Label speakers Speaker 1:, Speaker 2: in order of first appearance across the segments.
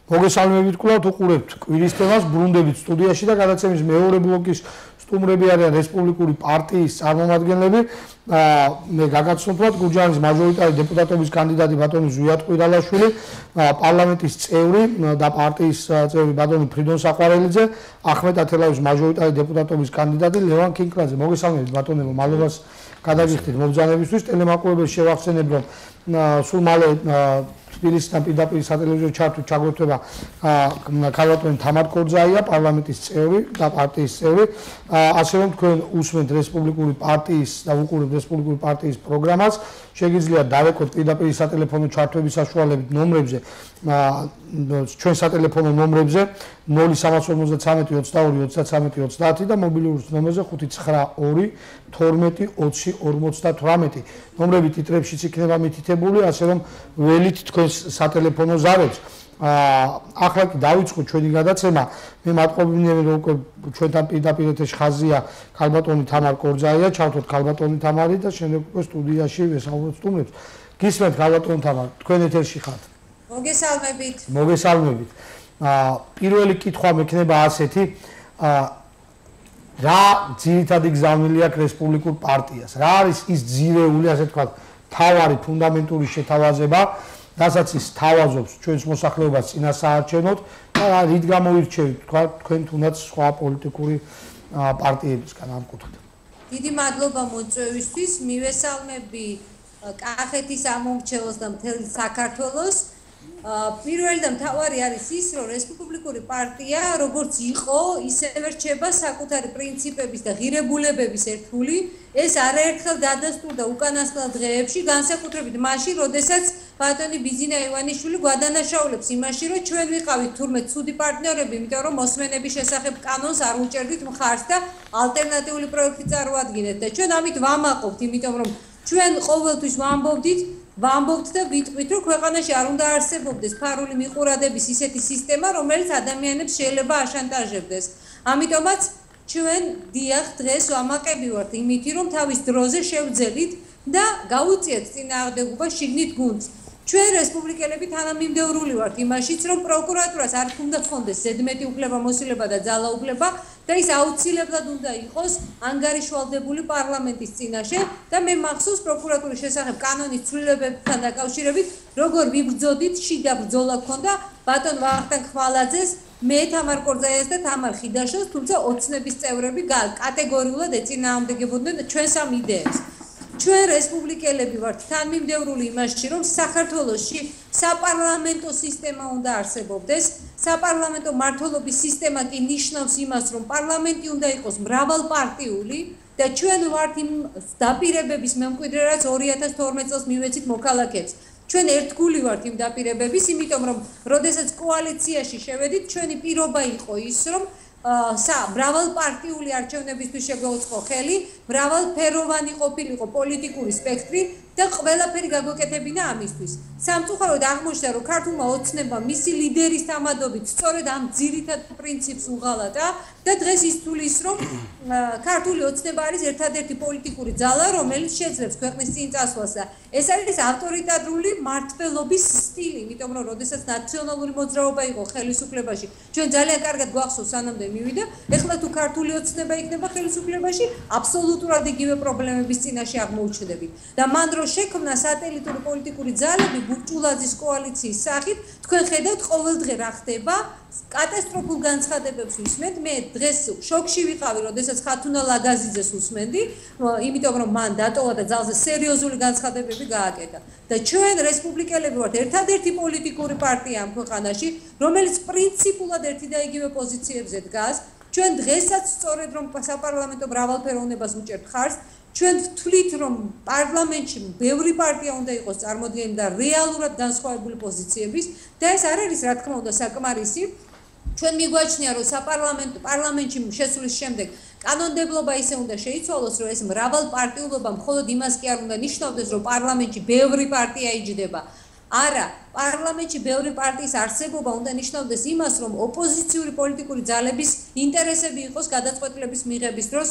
Speaker 1: მოგესალმებით კვლავ უყურებთ კვირის თემას ბრუნდებით სტუდიაში და გადაცემის მეორე ბლოკის სტუმრები არიან რესპუბლიკური პარტიის წარმომადგენლები. მე გაგაცნობთ გურჯაანის მაჟორიტარი დეპუტატობის კანდიდატი ბატონი ზვიად ყირალაშვილი, პარლამენტის წევრი და პარტიის წევრი ბატონი ფრიდონ საყვარელიძე, ახმეტ ათელავის მაჟორიტარი დეპუტატობის კანდიდატი ლევან კინკრაძე. მოგესალმებით ბატონებო, მადლობას გადაგიხდით მობრძანებისთვის. ტელემაყურებელს შევახსენებ, რომ სულ მალე თბილისიდან პირდაპირ სატელევიზიო ჩართვით ჩაგვერთვება ქალბატონი თამარ კორძაია, პარლამენტის წევრი და პარტიის წევრი. ასე რომ თქვენ უსმენთ რესპუბლიკური პარტიის და უყურებთ რესპუბლიკური პარტიის პროგრამას, შეგიძლიათ დავეკოთ პირდაპირ სატელეფონო ჩართვების საშუალებით ნომრებზე, ჩვენ სატელეფონო ნომრებზე 0353 და მობილური ნომერზე 592 12 20 58. ნომრები ტიტრებშიც იქნება მითითებული, ასე რომ ველით თქვენს სატელეფონო ზარებს. ახლა კი დავიწყოთ ჩვენი გადაცემა. მე მადყოფნიერი რომ ჩვენთან პირდაპირ ეთერში ხაზია ქალბატონი თამარ კორძაია, ჩავთოთ ქალბატონი თამარი და შემდეგ უკვე სტუდიაში ვესაუბროთ სტუმრებს. გისმენთ ქალბატონი თამარ, თქვენ ეთერში ხართ.
Speaker 2: მოგესალმებით.
Speaker 1: მოგესალმებით. პირველი კითხვა მექნება ასეთი, რა ძირითადი გზავნილი აქვს რესპუბლიკურ პარტიას? რა არის ის ძირეული, ასე ვთქვათ, თავარი ფუნდამენტური შეთავაზება, რასაც ის თავაზობს ჩვენს მოსახლეობას წინასაარჩევნოდ და რით გამოირჩევით თქვენ თუნდაც სხვა პოლიტიკური პარტიებისგან ამ კუთხით.
Speaker 2: დიდი მადლობა მოწვევისთვის. მივესალმები კახეთის ამომრჩევლს და მთელ საქართველოს. პირველი და მთავარი არის ის, რომ რესპუბლიკური პარტია როგორც იყო, ისევე რჩება საკუთარი პრინციპების და ღირებულებების ერთგული. ეს არაერთხელ დადასტურდა უკანასკნელ დღეებში, განსაკუთრებით მაშინ, როდესაც ბატონი ბიზინა ივანიშვილი გვადანაშაულებს იმაში, რომ ჩვენ ვიყავით თურმე ცუდი პარტნიორები, იმიტომ რომ მოსმენების შესახებ კანონს არ უჭერდით მხარს და ალტერნატიული პროექტი წარმოადგენთ და ჩვენ ამით ვამაყობთ, იმიტომ რომ ჩვენ ყოველთვის ვამბობთ და ვიტყვით, რომ ქვეყანაში არ უნდა არსებობდეს ფარული მიყურადების ისეთი სისტემა, რომელიც ადამიანებს შეიძლება აშანტაჟებდეს. ამიტომაც ჩვენ დიახ დღეს ვამაყები ვართ იმითი, რომ თავის დროზე შევძელით და გაუწიეთ წინააღმდეგობა შიგნით გუნდს. ჩვენ რესპუბლიკელები თანამიმდევრული ვართ იმაშიც, რომ პროკურატურას არ უნდა ჰქონდეს ზედმეტი უფლებამოსილება და ძალაუფლება და ის აუცილებლად უნდა იყოს ანგარიშვალდებული პარლამენტის წინაშე და მე მახსოვს პროკურატურის შესახებ კანონის ცვლილებებთან დაკავშირებით, როგორ ვიბრძოდით, შიდა ბრძოლა ჰქონდა ბატონ ვახტანგ ხვალაძეს, მე თამარ კორძაიას და თამარ ხიდაშოს, თუმცა ოცნების წევრები კატეგორიულად ეწინააღმდეგებოდნენ ჩვენს ამ იდეებს. ჩვენ რესპუბლიკელები ვართ თანმიმდევრული იმაში, რომ საქართველოში საპარლამენტო სისტემა უნდა არსებობდეს. საპარლამენტო მმართველობის სისტემა კი ნიშნავს იმას, რომ პარლამენტი უნდა იყოს მრავალპარტიული და ჩვენ ვართ იმ დაპირებების მემკვიდრე, რაც 2012 წელს მივეცით მოქალაქეებს. ჩვენ ერთგული ვართ იმ დაპირებების, იმიტომ რომ როდესაც კოალიციაში შევედით, ჩვენი პირობა იყო ის, რომ მრავალპარტიული არჩევნებისთვის შეგვეუწყო ხელი, მრავალფეროვანი ყოფილიყო პოლიტიკური სპექტრი და ყველაფერი გაგვეკეთებინა ამისთვის. სამწუხაროდ აღმოჩნდა, რომ ქართულმა ოცნებამ მისი ლიდერის თამადობით სწორედ ამ ძირითად პრინციპს უღალატა და დღეს ის თulis, რომ ქართული ოცნება არის ერთადერთი პოლიტიკური ძალა, რომელიც შეძლებს ქვეყნის წინ წასვლას და ეს არის ავტორიტარული მმართველობის სტილი, იმიტომ რომ როდესაც ნაციონალური მოძრაობა იყო ხელისუფლებაში, ჩვენ ძალიან კარგად გვახსოვს სანამდე მივიდა, ეხლა თუ ქართული ოცნება იქნება ხელისუფლებაში, აბსოლუტურად იგივე პრობლემების წინაშე აღმოუჩნდებით. და მან რო შექმნა სატელიტური პოლიტიკური ძალები ბუჭულაძის კოალიციის სახით, თქვენ ხედავთ ყოველდღე რა ხდება, კატასტროფულ განცხადებებს ვისმენთ. მე დღეს შოკში ვიყავი, როდესაც ხათუნა ლაგაზიძეს უსმენდი, იმიტომ რომ მან დატოვა და ძალზე სერიოზული განცხადებები გააკეთა. და ჩვენ რესპუბლიკელები ვართ ერთადერთი პოლიტიკური პარტია ამ ქვეყანაში, რომელიც პრინციპულად ერთი და იგივე პოზიციებზე დგას. ჩვენ დღესაც სწორედ რომ საპარლამენტო მრავალფეროვნებას უჭერთ ხარს, ჩვენ ვთვლით, რომ პარლამენტში ბევრი პარტია უნდა იყოს წარმოდგენილი და რეალურად განსხვავებული პოზიციების და ეს არ არის რა თქმა უნდა საკმარისი. ჩვენ მიგვაჩნია, რომ პარლამენტში შესulis შემდეგ კანონმდებლობა ისე უნდა შეიცვალოს, რომ ეს მრავალპარტიულობა მხოლოდ იმას კი არ უნდა ნიშნავდეს, რომ პარლამენტში ბევრი პარტია იჯდება. არა, პარლამენტში ბევრი პარტიის არსებობა უნდა ნიშნავდეს იმას, რომ ოპოზიციური პოლიტიკური ძალების ინტერესები იყოს გადაწყვეტილების მიღების დროს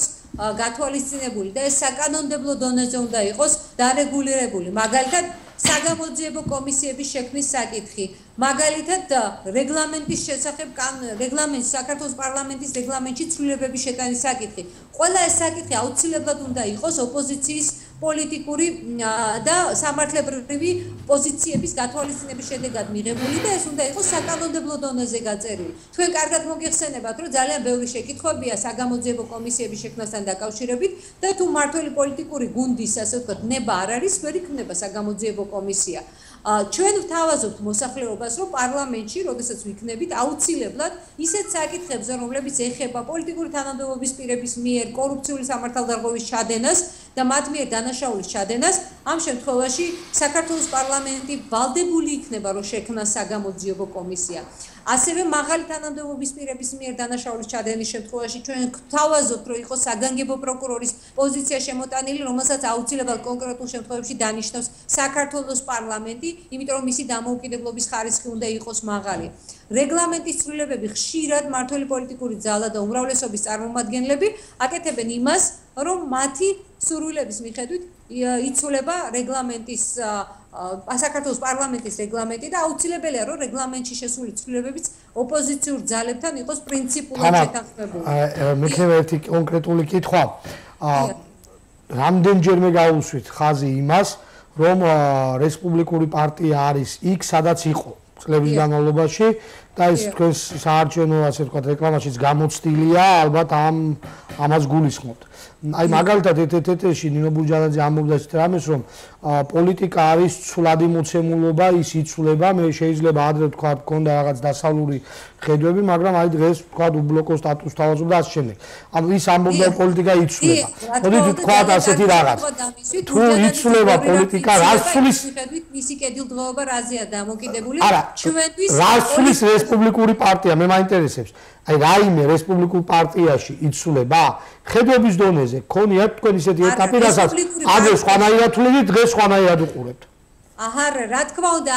Speaker 2: გათვალისწინებული და ეს საკანონმდებლო დონეზე უნდა იყოს დარეგულირებული. მაგალითად, საგამოძიებო კომისიების შექმნის საკითხი. მაგალითად, რეგლამენტის შესახებ რეგლამენტს საქართველოს პარლამენტის რეგლამენტში ცვლილებების შეტანის საკითხი. ყველა ეს საკითხი აუცილებლად უნდა იყოს ოპოზიციის პოლიტიკური და სამართლებრივი პოზიციების გათვალისწინების შედეგად მიღებული და ეს უნდა იყოს საკანონმდებლო დონეზე გაწერილი. თქვენ კარგად მოგიხსენებათ, რომ ძალიან ბევრი შეკითხვებია საგამოძიებო კომისიების შექმნასთან დაკავშირებით და თუ მმართველი პოლიტიკური გუნდის, ასე ვთქვათ, ნება არ არის, ვერ იქნება საგამოძიებო კომისია. ჩვენ ვთავაზობთ მოსახლეობას, რომ პარლამენტში, როდესაც ვიქნებით, აუცილებლად ისეთ საკითხებზე, რომლებიც ეხება პოლიტიკური თანამდებობის პირების მიერ კორუფციული სამართალდარღვევის ჩადენას და მათ მიერ დანაშაულის ჩადენას, ამ შემთხვევაში საქართველოს პარლამენტი ვალდებული იქნება, რომ შექმნას საგამოძიებო კომისია. ასევე მაღალი თანამდებობის პირების მიერ დანაშაულის ჩადენის შემთხვევაში ჩვენ გვთავაზობთ, რომ იყოს საგანგებო პროკურორის პოზიცია შემოტანილი, რომელსაც აუცილებლად კონკრეტულ შემთხვევებში დანიშნავს საქართველოს პარლამენტი, იმიტომ რომ მისი დამოუკიდებლობის ხარისხი უნდა იყოს მაღალი. რეგლამენტის ცვლილებები ხშირად მმართველი პოლიტიკური ძალა და უმრავლესობის წარმომადგენლები აკეთებენ იმას, რომ მათი სურვილების მიხედვით იცვლება რეგლამენტის საქართველოს პარლამენტის რეგლამენტი და აუცილებელია, რომ რეგლამენტში შესული ცვლილებებიც ოპოზიციურ ძალებთან იყოს პრინციპულად შეთანხმებული.
Speaker 1: მექნება ერთი კონკრეტული კითხვა. რამდენჯერმე გაუსვით ხაზი იმას, რომ რესპუბლიკური პარტია არის იქ, სადაც იყო წლების განმავლობაში და ეს თქვენს საარჩევნო, ასე ვთქვათ, რეკლამაშიც გამოცდილია, ალბათ ამას გულისხმობთ. აი მაგალითად ერთ-ერთი ნინო ბურჯანაძე ამბობდა ისეთ რამეს, რომ პოლიტიკა არის ცვლადი მოცემულობა, ის იცვლება, მე შეიძლება ადრე ვთქვა, მქონდა რაღაც დასავლური ხედვები, მაგრამ აი დღეს ვთქვა უბლოკო სტატუსს თავაზობდა ასე შემდეგ. ანუ ის ამბობდა პოლიტიკა იცვლება. მოდით ვთქვათ ასეთი რაღაც. თუ იცვლება პოლიტიკა, რას ცვლის?
Speaker 2: მისი კეთილდღეობა რაზეა დამოკიდებული?
Speaker 1: ჩვენთვის რას ცვლის რესპუბლიკური პარტია? მე მაინტერესებს. აი რაიმე რესპუბლიკურ პარტიაში იცვლება? ხედვების დონეზე ქონიათ თქვენ ისეთი ეტაპი, რასაც ადრე სხვანაირად თვლიდით, დღეს სხვანაირად უყურებთ.
Speaker 2: აჰა, რა თქმა უნდა,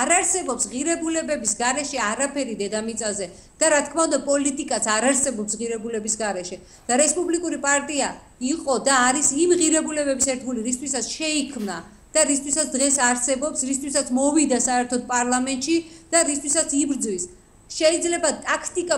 Speaker 2: არ არსებობს ღირებულებების გარეშე არაფერი დედამიწაზე და რა თქმა უნდა პოლიტიკაც არ არსებობს ღირებულების გარეშე და რესპუბლიკური პარტია იყო და არის იმ ღირებულებების ერთგული, რისთვისაც შეიქმნა და რისთვისაც დღეს არსებობს, რისთვისაც მოვიდა საერთოდ პარლამენტში და რისთვისაც იბრძვის. შეიძლება ტაქტიკა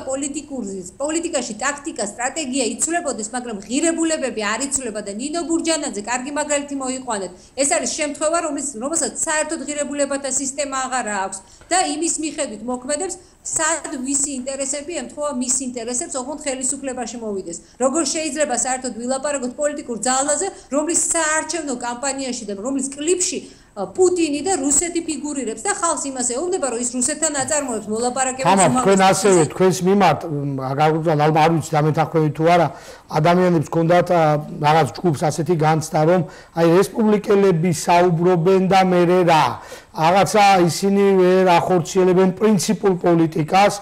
Speaker 2: პოლიტიკაში ტაქტიკა, სტრატეგია იცვლებოდეს, მაგრამ ღირებულებები არ იცვლება და ნინო ბურჯანაძე კარგი მაგალითი მოიყვანეთ. ეს არის შემთხვევა, რომელსაც საერთოდ ღირებულებათა სისტემა აღარ აქვს და იმის მიხედვით მოქმედებს, სად ვისი ინტერესები ემთხვევა მის ინტერესებს, ოღონდ ხელისუფლებაში მოვიდეს. როგორ შეიძლება საერთოდ ვილაპარაკოთ პოლიტიკურ ძალაზე, რომლის საარჩევნო კამპანიაში და რომლის კლიპში პუტინი და რუსეთი ფიგურირებს და ხალხს იმას ეუბნება, რომ ის რუსეთთან აწარმოებს მოლაპარაკებებს.
Speaker 1: თქვენ ასევე თქვენს მიმართ გაგუბრალ ალბათ არ ვიცი დამეთანხმებით თუ არა, ადამიანებს ჰქონდათ რაღაც ჯგუფს ასეთი განცდა, რომ აი რესპუბლიკელები საუბრობენ და მე რა რაღაცა ისინი ვერ ახორციელებენ პრინციპულ პოლიტიკას,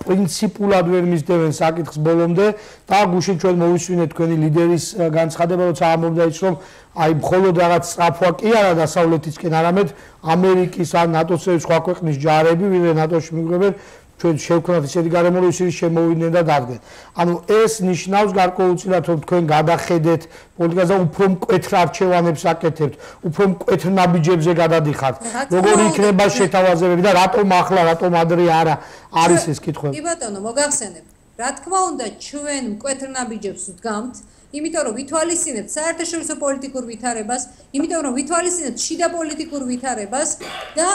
Speaker 1: პრინციპულად ვერ მისდევენ საკითხს ბოლომდე და გუშინ ჩვენ მოვისვინეთ თქვენი ლიდერის განცხადება, როცა ამბობდა ის, რომ აი მხოლოდ რაღაც სწრაფვა კი არა დასავლეთისკენ, არამედ ამერიკის ან ნატოს სხვა ქვეყნის ჯარები, ვინმე ნატოში მიგვიყვებენ, ჩვენ შევქმნათ ისეთი გარემო, რომ ისინი შემოვიდნენ და დადგენ. ანუ ეს ნიშნავს გარკვეულწილად, რომ თქვენ გადახედეთ პოლიტიკას და უფრო მკვეთრ არჩევანებს აკეთებთ, უფრო მკვეთრ ნაბიჯებზე გადადიხართ. როგორი იქნება შეთავაზებები და რატომ ახლა, რატომ ადრე არა არის ეს კითხვები?
Speaker 2: კი ბატონო, მოგახსენებთ. რა თქმა უნდა, ჩვენ მკვეთრ ნაბიჯებს ვდგამთ. იმიტომ რომ ვითვალისწინებთ საერთაშორისო პოლიტიკურ ვითარებას, იმიტომ რომ ვითვალისწინებთ შიდა პოლიტიკურ ვითარებას და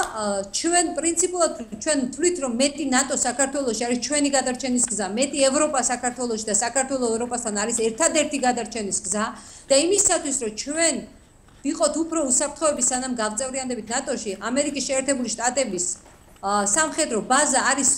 Speaker 2: ჩვენ პრინციპულად ჩვენ ვთვლით, რომ მეტი ნატო საქართველოში არის ჩვენი გადარჩენის გზა, მეტი ევროპა საქართველოში და საქართველო ევროპასთან არის ერთადერთი გადარჩენის გზა და იმისათვის, რომ ჩვენ ვიყოთ უფრო უსაფრთხოები სანამ გავწევრიანდებით ნატოში, ამერიკის შეერთებული შტატების სამხედრო ბაზა არის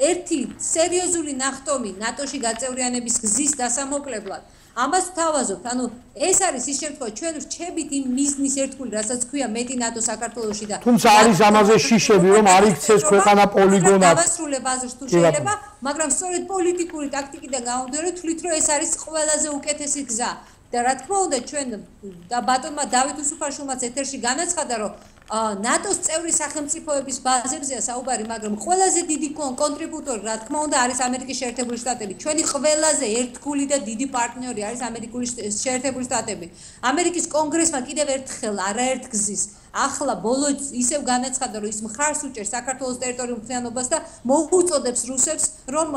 Speaker 2: ერთი სერიოზული ნახტომი ნატოში გაწევრიანების გზის დასამოკლებლად. ამას ვთავაზობთ, ანუ ეს არის ის შემთხვევა, ჩვენ ვრჩებით იმ მიზნის ერთგული, რასაც ქვია მეტი ნატო საქართველოში და
Speaker 1: თუმცა არის ამაზე შიშები, რომ არ იქცეს ქვეყანა პოლიგონად.
Speaker 2: დავასრულებ აზრს თუ შეიძლება, მაგრამ სწორედ პოლიტიკური ტაქტიკიდან გამომდინარე ვთვლით, რომ ეს არის ყველაზე უკეთესი გზა. და რა თქმა უნდა ჩვენ და ბატონმა დავით უსუფაშვილმაც ეთერში განაცხადა, რომ ნატოს წევრი სახელმწიფოების ბაზებზეა საუბარი, მაგრამ ყველაზე დიდი კონტრიბუტორი, რა თქმა უნდა, არის ამერიკის შეერთებული შტატები. ჩვენი ყველაზე ერთგული და დიდი პარტნიორი არის ამერიკული შეერთებული შტატები. ამერიკის კონგრესმა კიდევ ერთხელ არაერთ გზის ახლა ბოლო ისევ განაცხადა, რომ ის მხარს უჭერს საქართველოს ტერიტორიულ მთლიანობას და მოუწოდებს რუსებს, რომ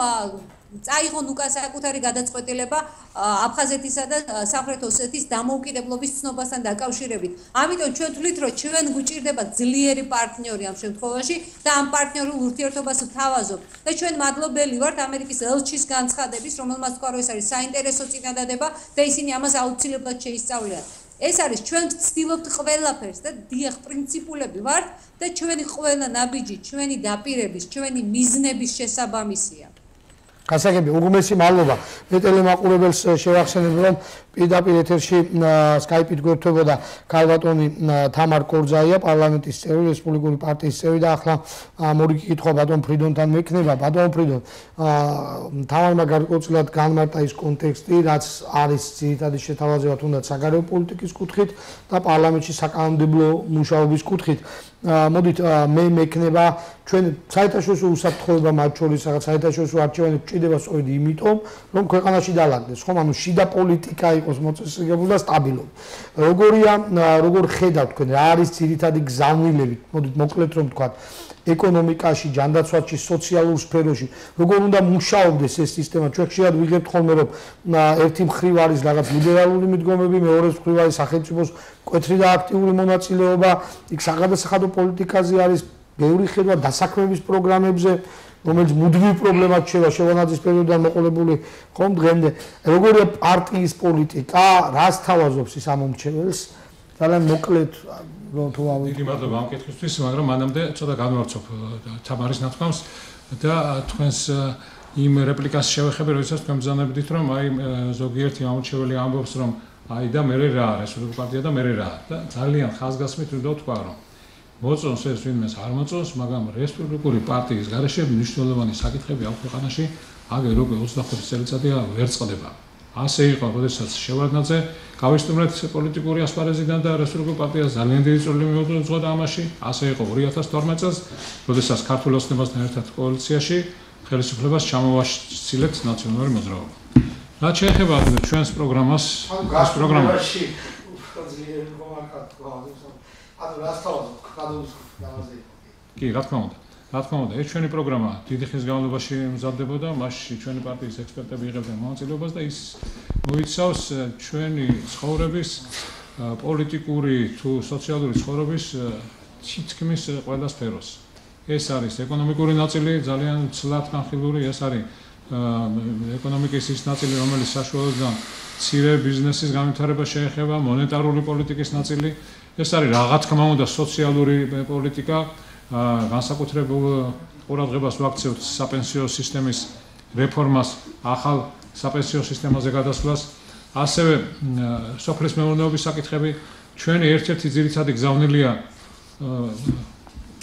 Speaker 2: წაიღონ უკან საკუთარი გადაწყვეტილება აფხაზეთისა და სამხრეთ ოსეთის დამოუკიდებლობის ცნობასთან დაკავშირებით. ამიტომ ჩვენ თვლით, რომ ჩვენ გვჭირდება ძლიერი პარტნიორი ამ შემთხვევაში და ამ პარტნიორულ ურთიერთობას ვთავაზობთ. და ჩვენ მადლობელი ვართ ამერიკის ელჩის განცხადების, რომელმაც თქვა, რომ ეს არის საინტერესო წინადადება და ისინი ამას აუცილებლად შეისწავლიან. ეს არის ჩვენ ვცდილობთ ყველაფერს და დიახ პრინციპულები ვართ და ჩვენი ყველა ნაბიჯი, ჩვენი დაპირების, ჩვენი მიზნების შესაბამისია.
Speaker 1: გასაგები, უღმესი მადლობა. მე ტელემაყურებელს შევახსენებ, რომ პირდაპირ ეთერში სკაიპით გვერდებოდა ქალბატონი თამარ კორძაია, პარლამენტის წევრი, რესპუბლიკური პარტიის წევრი და ახლა მორიგი კითხვა ბატონ ფრიდონთან მექნება. ბატონ ფრიდონ, თამარმა გარკვეულწილად განმარტა ის კონტექსტი, რაც არის ძირითადი შეთავაზება თუნდაც საგარეო პოლიტიკის კუთხით და პარლამენტში საკანონმდებლო მუშაობის კუთხით. მოდით მე მექნება ჩვენ საერთაშორისო უსაფრთხოება მათ შორის რაღაც საერთაშორისო არჩევანი გვჭირდება სწორედ იმიტომ, რომ ქვეყანაში დაალაგდეს, ხომ, ანუ შიდა პოლიტიკა იყოს მოწესრიგებული და სტაბილური. როგორ ხედავთ თქვენ, რა არის ძირითადი გზავნილები, მოდით მოკლედ რომ ვთქვათ, ეკონომიკაში, ჯანდაცვაში, სოციალურ სფეროში, როგორ უნდა მუშაობდეს ეს სისტემა. ჩვენ ხშირად ვიღებთ ხოლმე, რომ ერთი მხრივ არის რაღაც ლიბერალური მიდგომები, მეორე მხრივ არის სახელმწიფოს მკვეთრი და აქტიური მონაწილეობა, იქ საგადასახადო პოლიტიკაზე არის ბევრი ხედვა დასაქმების პროგრამებზე, რომელიც მუდმივ პრობლემად შევა შევანაძის პერიოდიდან მოყოლებული ხომ დღემდე. როგორია პარტიის პოლიტიკა, რას თავაზობს ის ამომრჩეველს? ძალიან მოკლედ თუ ავიდეთ.
Speaker 3: დიდი მადლობა ამ კითხვისთვის, მაგრამ მანამდე ცოტა განვარცობ თამარის ნათქვამს და თქვენს იმ რეპლიკას შევეხები, როდესაც თქვენ ბრძანებდით, რომ აი ზოგიერთი ამორჩეველი ამბობს, რომ აი და მე რა არის რესპუბლიკური პარტია და მე რა და ძალიან ხაზგასმით უნდა ვთქვა, რომ მოწონს ეს ვინმეს არ მოწონს, მაგრამ რესპუბლიკური პარტიის გარეშე მნიშვნელოვანი საკითხები ამ ქვეყანაში აგერ უკვე 25 წელიწადია ვერ წყდება. ასე იყო, როდესაც შევარდნაძე გავისტუმრეთ პოლიტიკური ასპარეზიდან და რესპუბლიკურ პარტიას ძალიან დიდი წვლილი მიუძღოდა ამაში. ასე იყო 2012 წელს, როდესაც ქართულ ოცნებასთან ერთად კოალიციაში ხელისუფლებას ჩამოვაშილეთ ნაციონალური მოძრაობა. რაც შეეხება ჩვენს პროგრამას, ეს პროგრამაში კი, რა თქმა უნდა. რა თქმა უნდა, ეს ჩვენი პროგრამა დიდი ხნის განმავლობაში მზადდებოდა, მასში ჩვენი პარტიის ექსპერტები იღებდნენ მონაწილეობას და ის მოიცავს ჩვენი ცხოვრების, პოლიტიკური თუ სოციალური ცხოვრების თითქმის ყველა სფეროს. ეს არის ეკონომიკური ნაწილი, ძალიან ცლად განხილული, ეს არის ეკონომიკის ის ნაწილი, რომელიც საშუალებდა მცირე ბიზნესის განვითარებას შეეხება, მონეტარული პოლიტიკის ნაწილი, ეს არის რა თქმა უნდა სოციალური პოლიტიკა, განსაკუთრებულ ყურადღებას ვაქცევთ საპენსიო სისტემის რეფორმას, ახალ საპენსიო სისტემაზე გადასვლას, ასევე სოფლის მეურნეობის საკითხები. ჩვენი ერთ-ერთი ძირითადი გზავნილია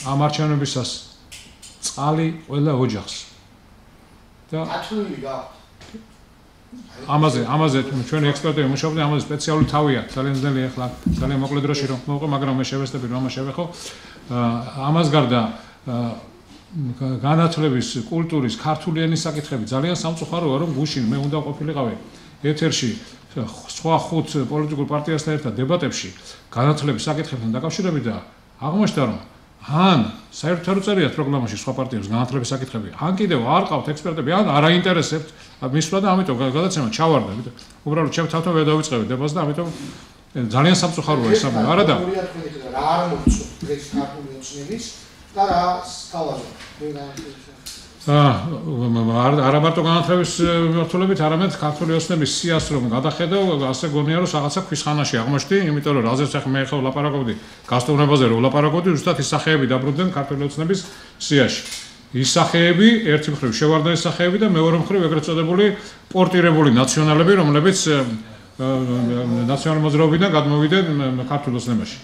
Speaker 3: ამ არჩევნებისას წყალი ყველა ოჯახს. და ამაზე ჩვენი ექსპერტები მუშაობდნენ, ამაზე სპეციალური თავია, ძალიან ძნელი ახლა ძალიან მოკლე დროში რომ მოვყო, მაგრამ მე შევესწრები რომ შევეხო. ამას გარდა განათლების, კულტურის, ქართული ენის საკითხები ძალიან სამწუხაროა, რომ გუშინ მე უნდა ყოფილიყავი ეთერში სხვა 5 პოლიტიკურ პარტიასთან ერთად დებატებში განათლების საკითხებთან დაკავშირებით და აღმოჩნდა, რომ ან საერთოდ არ უწერიათ პროგრამაში სხვა პარტიებს განათლების საკითხები, ან კიდევ არ ყავთ ექსპერტები, ან არ აინტერესებთ მისვლა და ამიტომ გადაცემა ჩავარდა. უბრალოდ ჩემ თავთან ვერ დავიწყევი დებას და ამიტომ ძალიან სამწუხაროა ეს ამბავი. არა და
Speaker 1: რა არ მოწონთ დღეს ქართული ოცნების და რა თავაზობთ?
Speaker 3: არა მარტო განათლების მიმართულებით, არამედ ქართული ოცნების სიას რომ გადახედავ, ასე გონია რომ რაღაცა ქვის ხანაში აღმოჩნდი, იმიტომ რომ რაზეც ახლა მე ხა ვლაპარაკობდი გასტოვნებაზე რომ ვლაპარაკობდი, ზუსტად ის სახეები დაბრუნდნენ ქართული ოცნების სიაში. ის სახეები, ერთი მხრივ შევარდნაის სახეები და მეორე მხრივ ეგრეთ წოდებული პორტირებული ნაციონალები, რომლებიც ნაციონალური მოძრაობიდან გადმოვიდნენ ქართულ ოცნებაში.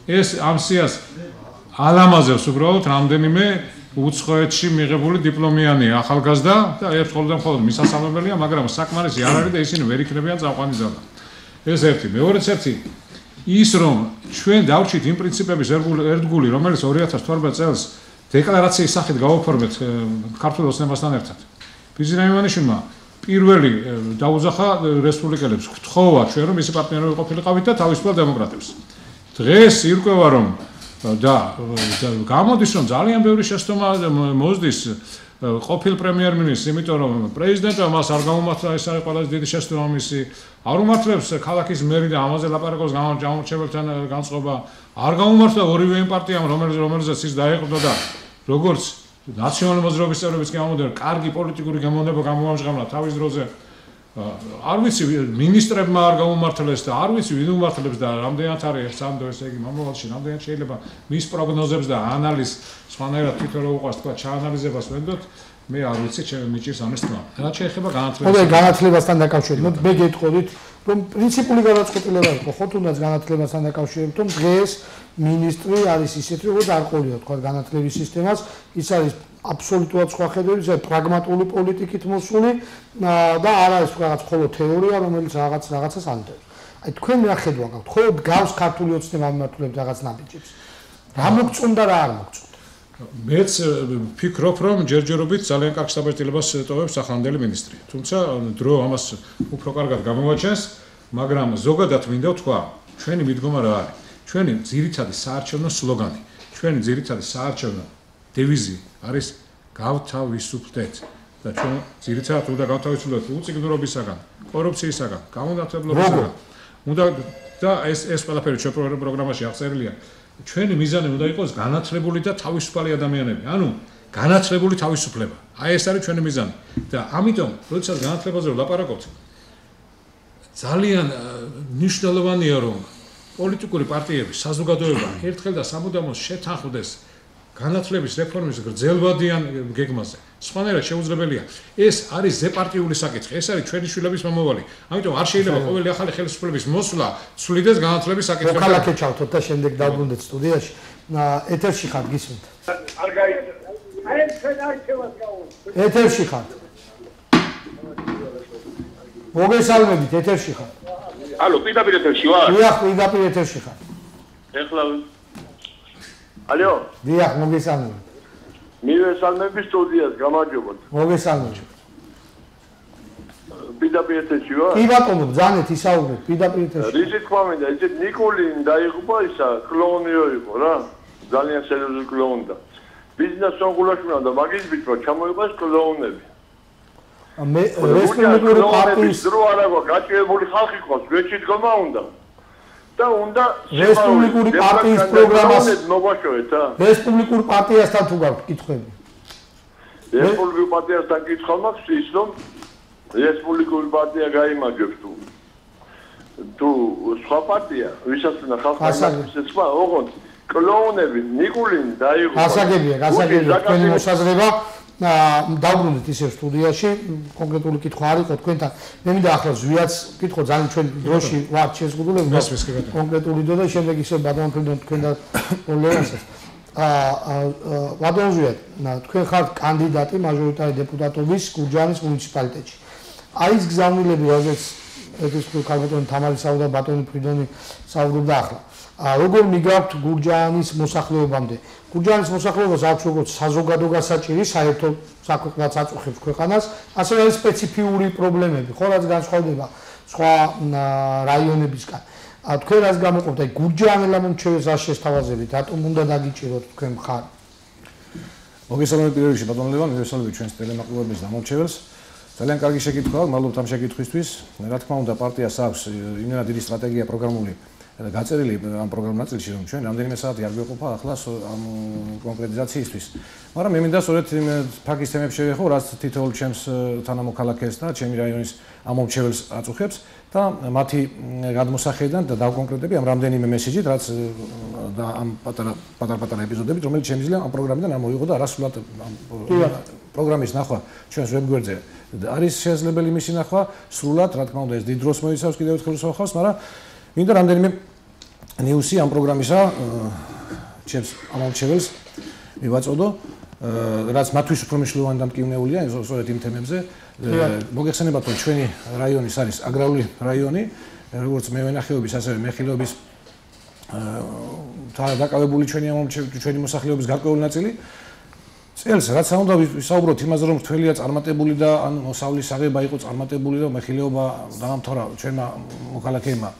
Speaker 3: ეს ამ სიას ალამაზებს უბრალოდ რამდენიმე უცხოეთში მიღებული დიპლომიანი ახალგაზრდა და ერთხელ და მხოლოდ მისასალმებელია, მაგრამ საკმარისი არ არის და ისინი ვერ იქნებიან წავყვანი ზალა. ეს ერთი. მეორეც ერთი ის რომ ჩვენ დავჭით იმ პრინციპების ერთგული, რომელიც 2012 წელს დეკლარაციის სახით გავაფორმეთ ქართულ ოცნებასთან ერთად. ბიზნეს ივანიშვილმა პირველი დაუძახა რესპუბლიკელებს გთხოვა ჩვენ რომ მისი პარტნიორები ყოფილიყავით და თავისუფალ დემოკრატებს. დღეს ირკვევა რომ და გამოდის რომ ძალიან ბევრი შეცდომა მოსდის ყოფილ პრემიერ-მინისტრს, იმიტომ რომ პრეზიდენტმა მას არ გამომართლა, ეს არის ყველაზე დიდი შეცდომა მისი. არ უმართლებს ქალაქის მერი და ამაზე ლაპარაკობს გამორჩეველთან განწყობა. არ გამომართლა ორივე იმ პარტიამ, რომელზეც ის დაეყრდნო და როგორც ნაციონალური მოძრაობის წევრებიც გამოდიან, კარგი პოლიტიკური გამონდება გამოამჟღავნა თავის დროზე. არ ვიცი მინისტრებმა არ გამომართლეს და არ ვიცი ვინ უმართლებს და რამდენად არის სამდო ესე იგი მომავალში რამდენად შეიძლება მის პროგნოზებს და ანალიზს სხვანაირად თვითონ რო უყვარს თქვა ჩაანალიზებას ვენდოთ მე არ ვიცი ჩემი მიჭირს ამის თქმა. რაც შეეხება განათლებას. ოდე
Speaker 1: განათლებასთან დაკავშირებით მე გეტყოდით რომ პრინციპული გადაწყვეტილება იყო ხო თუნდაც განათლებასთან დაკავშირებით რომ დღეს მინისტრი არის ისეთი როგორც არ ყოლია თქვა განათლების სისტემას ის არის აბსოლუტურად სხვა ხედვით, პრაგმატული პოლიტიკით მოსული და არ არის რაღაც მხოლოდ თეორია, რომელიც რაღაცას ანდებს. აი თქვენ რა ხედვა გაქვთ? მხოლოდ გავს ქართული ოცნება მიმართულებით რაღაც ნაბიჯებს. რა მოგწონდა რა არ მოგწონდა?
Speaker 3: მეც ვფიქრობ, რომ ჯერჯერობით ძალიან კარგ საბეჭდილებას ტოვებს ახლანდელი მინისტრი. თუმცა დრო ამას უფრო კარგად გამოვაჩენს, მაგრამ ზოგადად მინდა ვთქვა, ჩვენი მიდგომა რა არის? ჩვენი ძირითადი საარჩევნო სლოგანი, ჩვენი ძირითადი საარჩევნო დევიზი არის გავთავისუფლდეთ და ჩვენ ძირითადად უნდა გავთავისუფლდეთ უწიგნურობისაგან, კორუფციისაგან, გამონათებლობისაგან. უნდა და ეს ყველაფერი ჩვენ პროგრამაში აღწერილია. ჩვენი მიზანი უნდა იყოს განათლებული და თავისუფალი ადამიანები. ანუ განათლებული თავისუფლება. აი ეს არის ჩვენი მიზანი. და ამიტომ, როდესაც განათლებაზე ვლაპარაკობთ, ძალიან მნიშვნელოვანია რომ პოლიტიკური პარტიები, საზოგადოება ერთხელ და სამუდამოდ შეთანხმდეს განათლების რეფორმის გრძელვადიან გეგმაზე. სხვანაირად შეუძლებელია. ეს არის ზეპარტიული საკითხი. ეს არის ჩვენი შვილების მომავალი. ამიტომ არ შეიძლება ყოველი ახალი ხელისუფლების მოსვლა ცვლიდეს განათლების საკითხებზე.
Speaker 1: მოქალაქე ჩავთოთ და შემდეგ დავბრუნდეთ სტუდიაში. ეთერში ხართ გისმენთ.
Speaker 4: არ გაიგეთ. აი ჩვენ არჩევას გავუშვით.
Speaker 1: ეთერში ხართ. მოგესალმებით, ეთერში ხართ.
Speaker 4: ალო, პირდაპირ ეთერში ვარ?
Speaker 1: დიახ, პირდაპირ ეთერში ხართ.
Speaker 4: ეხლა ალო,
Speaker 1: დიახ, მოგესალმებით.
Speaker 4: მივესალმები სტუდიას, გამარჯობათ.
Speaker 1: მოგესალმებით.
Speaker 4: პირდაპირ ეთერში ვარ?
Speaker 1: კი ბატონო, ბრძანეთ ისაუბრეთ, პირდაპირ ეთერში.
Speaker 4: რითი თქვა მინდა, ისეთ ნიკოლინ დაიღუპა ისა, კლოუნიო იყო რა. ძალიან სერიოზული კლოუნი და ბიზნეს სონგულაში უნდა მაგის ბიჭო ჩამოიყოს კლოუნები.
Speaker 1: მე რესპუბლიკური პარტიის
Speaker 4: დრო არა გვა გაჭირებული ხალხი ყავს, გვერდში დგომა უნდა. და უნდა
Speaker 1: რესპუბლიკური პარტიის პროგრამას
Speaker 4: მოვაშორეთ რა.
Speaker 1: რესპუბლიკურ პარტიასთან თუ გაქვთ კითხვები?
Speaker 4: რესპუბლიკურ პარტიასთან კითხვა მაქვს ის რომ რესპუბლიკური პარტია გაიმარჯვებს თუ სხვა პარტია ვისაც უნდა ხალხი სხვა ოღონდ კლოუნები ნიკოლინ დაიღუპა.
Speaker 1: გასაგებია თქვენი მოსაზრება. დავბრუნდით ისევ სტუდიაში, კონკრეტული კითხვა არ იყო თქვენთან. მე მინდა ახლა ზვიაც კითხო ძალიან ჩვენ დროში ვართ შეზღუდულები. კონკრეტული დრო და შემდეგ ისევ ბატონ ფრიდონ თქვენ და ლევანსას. ბატონ ზვიად, თქვენ ხართ კანდიდატი მაჟორიტარი დეპუტატობის გურჯაანის მუნიციპალიტეტში. არის გზავნილები, რაზეც ეს ქალბატონი თამარი საუბრა, ბატონი ფრიდონი საუბრობდა ახლა. როგორ მიგაქვთ გურჯაანის მოსახლეობამდე? გურჯაანის მოსახლეობას აქვს როგორც საზოგადო გასაჭირი, საერთო საქმეც აწუხებს ქვეყანას, ასევე არის სპეციფიური პრობლემები, ხო რაც განსხვავდება სხვა რაიონებისგან. თქვენ რას გამოყოფთ? აი გურჯაანელა მომჩევეს არ შესთავაზებით, რატომ უნდა დაგიჭიროთ თქვენ მხარი?
Speaker 5: მოგესალმებით პირველ რიგში ბატონ ლევან, მოგესალმებით ჩვენს ტელემაყურებელს და მომჩეველს. ძალიან კარგი შეკითხვაა, მადლობთ ამ შეკითხვისთვის. რა თქმა უნდა, პარტიას აქვს იმენა დიდი სტრატეგია პროგრამული გაწერილი ამ პროგრამ ნაწილში, რომ ჩვენ რამდენიმე საათი არ გვეყოფა ახლა ამ კონკრეტიზაციისთვის. მაგრამ მე მინდა სწორედ იმ ფაქის თემებს შევეხო, რაც თითოეულ ჩემს თანამოქალაქეს და ჩემი რაიონის ამომრჩეველს აწუხებს და მათი გადმოსახედიდან და დავკონკრეტები ამ რამდენიმე მესიჯით, რაც და ამ პატარ-პატარა ეპიზოდებით, რომელიც შემიძლია ამ პროგრამიდან ამოიღო და არასრულად ამ პროგრამის ნახვა ჩვენს ვებგვერდზე არის შესაძლებელი მისი ნახვა სრულად, რა თქმა უნდა, ეს დიდ დროს მოიცავს კიდევ ერთხელ ვსაუბრავს, მაგრამ მინდა რამდენიმე ნიუსი ამ პროგრამისა ჩემს ამომრჩეველს მივაწოდო, რაც მათთვის უფრო მნიშვნელოვანი და მტკივნეულია სწორედ იმ თემებზე. მოგეხსენებათ, რომ ჩვენი რაიონის არის აგრარული რაიონი, როგორც მევენახეობის, ასევე მეხილეობის დაკავებული ჩვენი მოსახლეობის გარკვეული ნაწილი წელს რაც უნდა ვისაუბროთ იმაზე რომ თველია წარმატებული და ან მოსავლის აღება იყო წარმატებული და მეხილეობა დაამთავრა ჩვენმა მოქალაქეებმა